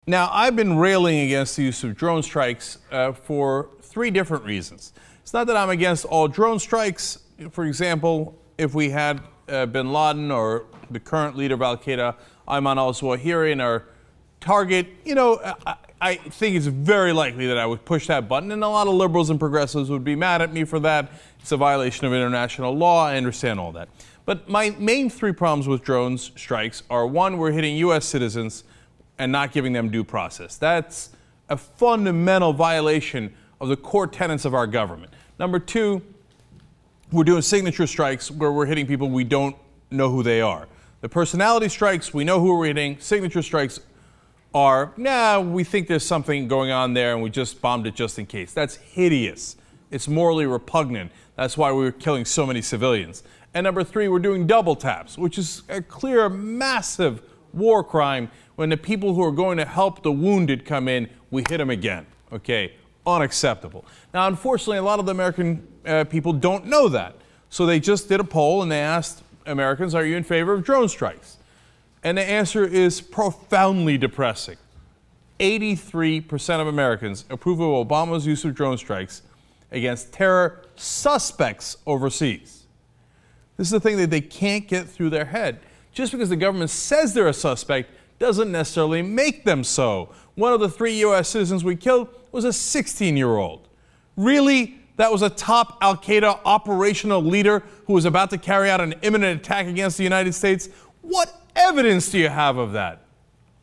Now, I've been railing against the use of drone strikes for three different reasons. It's not that I'm against all drone strikes. For example, if we had bin Laden or the current leader of Al-Qaeda, Ayman al-Zawahiri, our target, I think it's very likely that I would push that button, and a lot of liberals and progressives would be mad at me for that. It's a violation of international law. I understand all that. But my main three problems with drone strikes are, one, we're hitting U.S. citizens and not giving them due process. That's a fundamental violation of the core tenets of our government. Number two, we're doing signature strikes where we're hitting people we don't know who they are. The personality strikes, we know who we're hitting. Signature strikes are, we think there's something going on there and we just bombed it just in case. That's hideous. It's morally repugnant. That's why we're killing so many civilians. And number three, we're doing double taps, which is a clear, massive war crime. When the people who are going to help the wounded come in, we hit them again. Okay, unacceptable. Now, unfortunately, a lot of the American people don't know that. So they just did a poll and they asked Americans, are you in favor of drone strikes? And the answer is profoundly depressing. 83% of Americans approve of Obama's use of drone strikes against terror suspects overseas. This is the thing that they can't get through their head. Just because the government says they're a suspect doesn't necessarily make them so. One of the 3 U.S. citizens we killed was a 16-year-old. Really? That was a top Al-Qaeda operational leader who was about to carry out an imminent attack against the United States? What evidence do you have of that?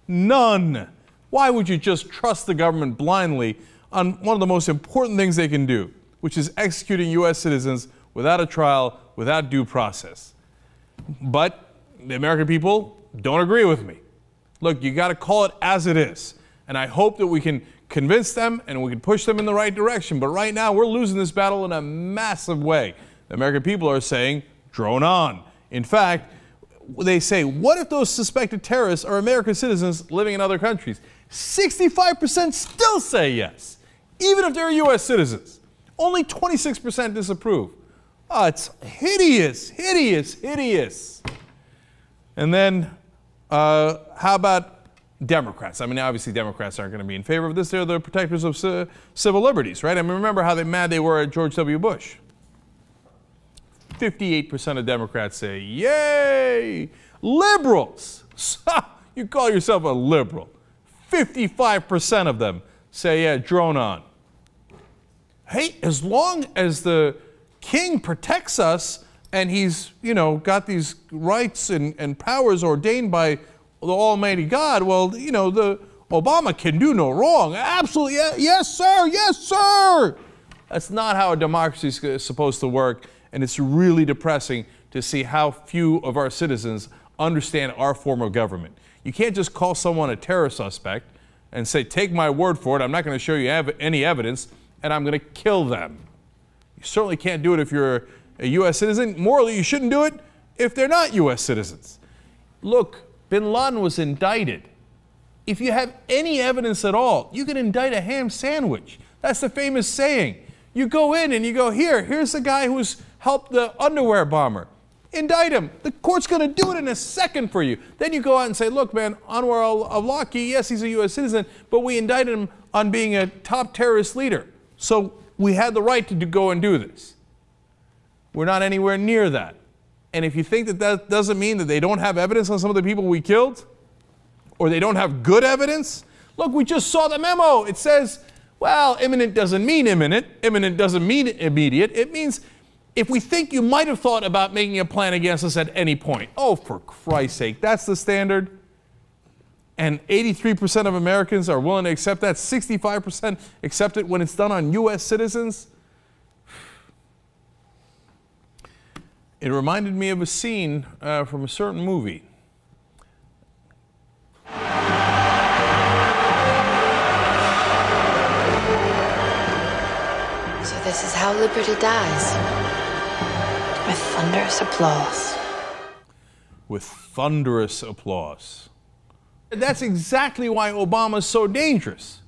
None. Why would you just trust the government blindly on one of the most important things they can do, which is executing U.S. citizens without a trial, without due process? But the American people don't agree with me. Look, you got to call it as it is. And I hope that we can convince them and we can push them in the right direction. But right now, we're losing this battle in a massive way. The American people are saying, drone on. In fact, they say, what if those suspected terrorists are American citizens living in other countries? 65% still say yes, even if they're U.S. citizens. Only 26% disapprove. Oh, it's hideous, hideous, hideous. And then, how about Democrats? I mean, obviously Democrats aren't going to be in favor of this. They're the protectors of civil liberties, right? I mean, remember how mad they were at George W. Bush. 58% of Democrats say, yay! Liberals! You call yourself a liberal. 55% of them say, yeah, drone on. Hey, as long as the king protects us and he's, got these rights and powers ordained by the Almighty God, well, the Obama can do no wrong. Absolutely, yes, sir, yes, sir. That's not how a democracy is supposed to work, and it's really depressing to see how few of our citizens understand our form of government. You can't just call someone a terror suspect and say, take my word for it, I'm not going to show you any evidence, and I'm going to kill them. You certainly can't do it if you're a U.S. citizen. Morally, you shouldn't do it if they're not U.S. citizens. Look, bin Laden was indicted. If you have any evidence at all, you can indict a ham sandwich. That's the famous saying. You go in and you go, here's the guy who's helped the underwear bomber. Indict him. The court's going to do it in a second for you. Then you go out and say, look, man, Anwar al-Awlaki, yes, he's a U.S. citizen, but we indicted him on being a top terrorist leader. So we had the right to go and do this. We're not anywhere near that. And if you think that that doesn't mean that they don't have evidence on some of the people we killed, or they don't have good evidence, look, we just saw the memo. It says, well, imminent doesn't mean imminent. Imminent doesn't mean immediate. It means if we think you might have thought about making a plan against us at any point. Oh, for Christ's sake, that's the standard? And 83% of Americans are willing to accept that. 65% accept it when it's done on U.S. citizens. It reminded me of a scene from a certain movie. So this is how liberty dies. With thunderous applause. With thunderous applause. That's exactly why Obama's so dangerous.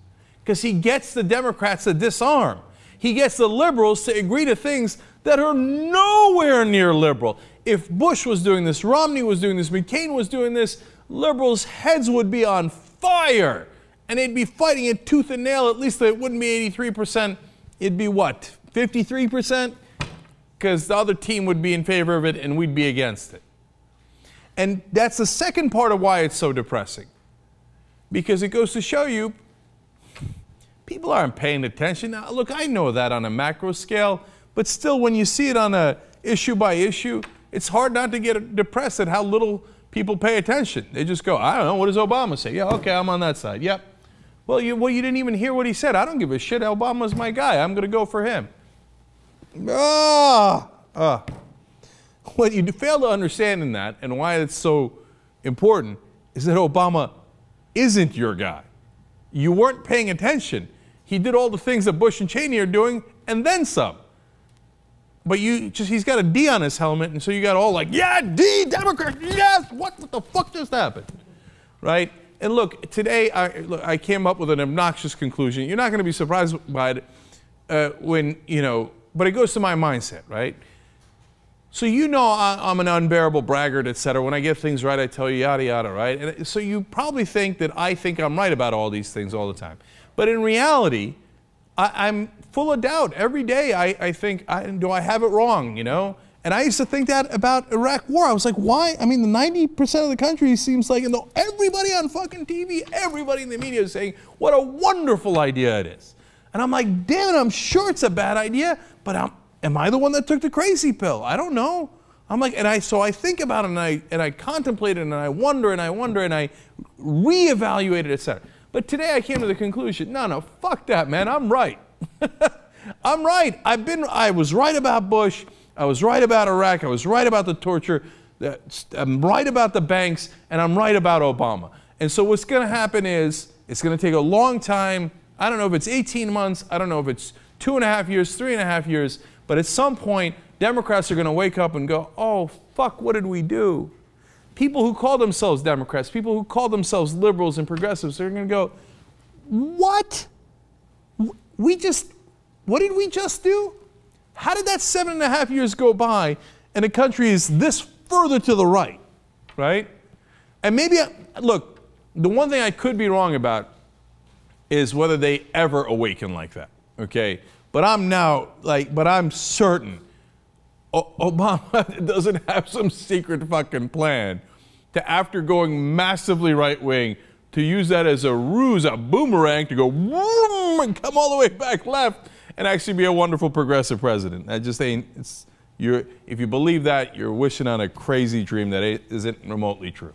Because he gets the Democrats to disarm. He gets the liberals to agree to things that are nowhere near liberal. If Bush was doing this, Romney was doing this, McCain was doing this, liberals' heads would be on fire. and they'd be fighting it tooth and nail. At least it wouldn't be 83%. It'd be what, 53%? Because the other team would be in favor of it and we'd be against it. And that's the second part of why it's so depressing. Because it goes to show you, people aren't paying attention. Now, look, I know that on a macro scale, but still when you see it on a issue by issue, it's hard not to get depressed at how little people pay attention. They just go, I don't know, what does Obama say? Yeah, okay, I'm on that side. Yep. Well, you didn't even hear what he said. I don't give a shit. Obama's my guy. I'm going to go for him. What you fail to understand in that, and why it's so important, is that Obama isn't your guy. You weren't paying attention. He did all the things that Bush and Cheney are doing, and then some. But he's got a D on his helmet, and so you got all like, yeah, D, Democrat, yes, what the fuck just happened? Right? And look, today I came up with an obnoxious conclusion. You're not going to be surprised by it but it goes to my mindset, right? So I'm an unbearable braggart, etc. When I get things right, I tell you yada yada, right? And so you probably think that I think I'm right about all these things all the time. But in reality, I'm full of doubt. Every day I think, do I have it wrong, And I used to think that about Iraq war. I was like, why? I mean, the 90% of the country seems like, everybody on fucking TV, everybody in the media is saying what a wonderful idea it is. And I'm like, damn it, I'm sure it's a bad idea, but am I the one that took the crazy pill? I don't know. I'm like, so I think about it and I contemplate it and I wonder and I reevaluate it, etc. But today I came to the conclusion, no, fuck that, man, I'm right. I'm right. I was right about Bush. I was right about Iraq. I was right about the torture. I'm right about the banks, and I'm right about Obama. And so what's going to happen is it's going to take a long time. I don't know if it's 18 months. I don't know if it's 2.5 years, 3.5 years. But at some point, Democrats are going to wake up and go, oh, fuck, what did we do? People who call themselves Democrats, people who call themselves liberals and progressives, they're going to go, what? What did we just do? How did that 7.5 years go by and the country is this further to the right, right? And maybe, look, the one thing I could be wrong about is whether they ever awaken like that, okay? But I'm certain Obama doesn't have some secret fucking plan to, after going massively right-wing, to use that as a ruse, a boomerang, to go whoom, and come all the way back left and actually be a wonderful progressive president. That just ain't, if you believe that, you're wishing on a crazy dream that isn't remotely true.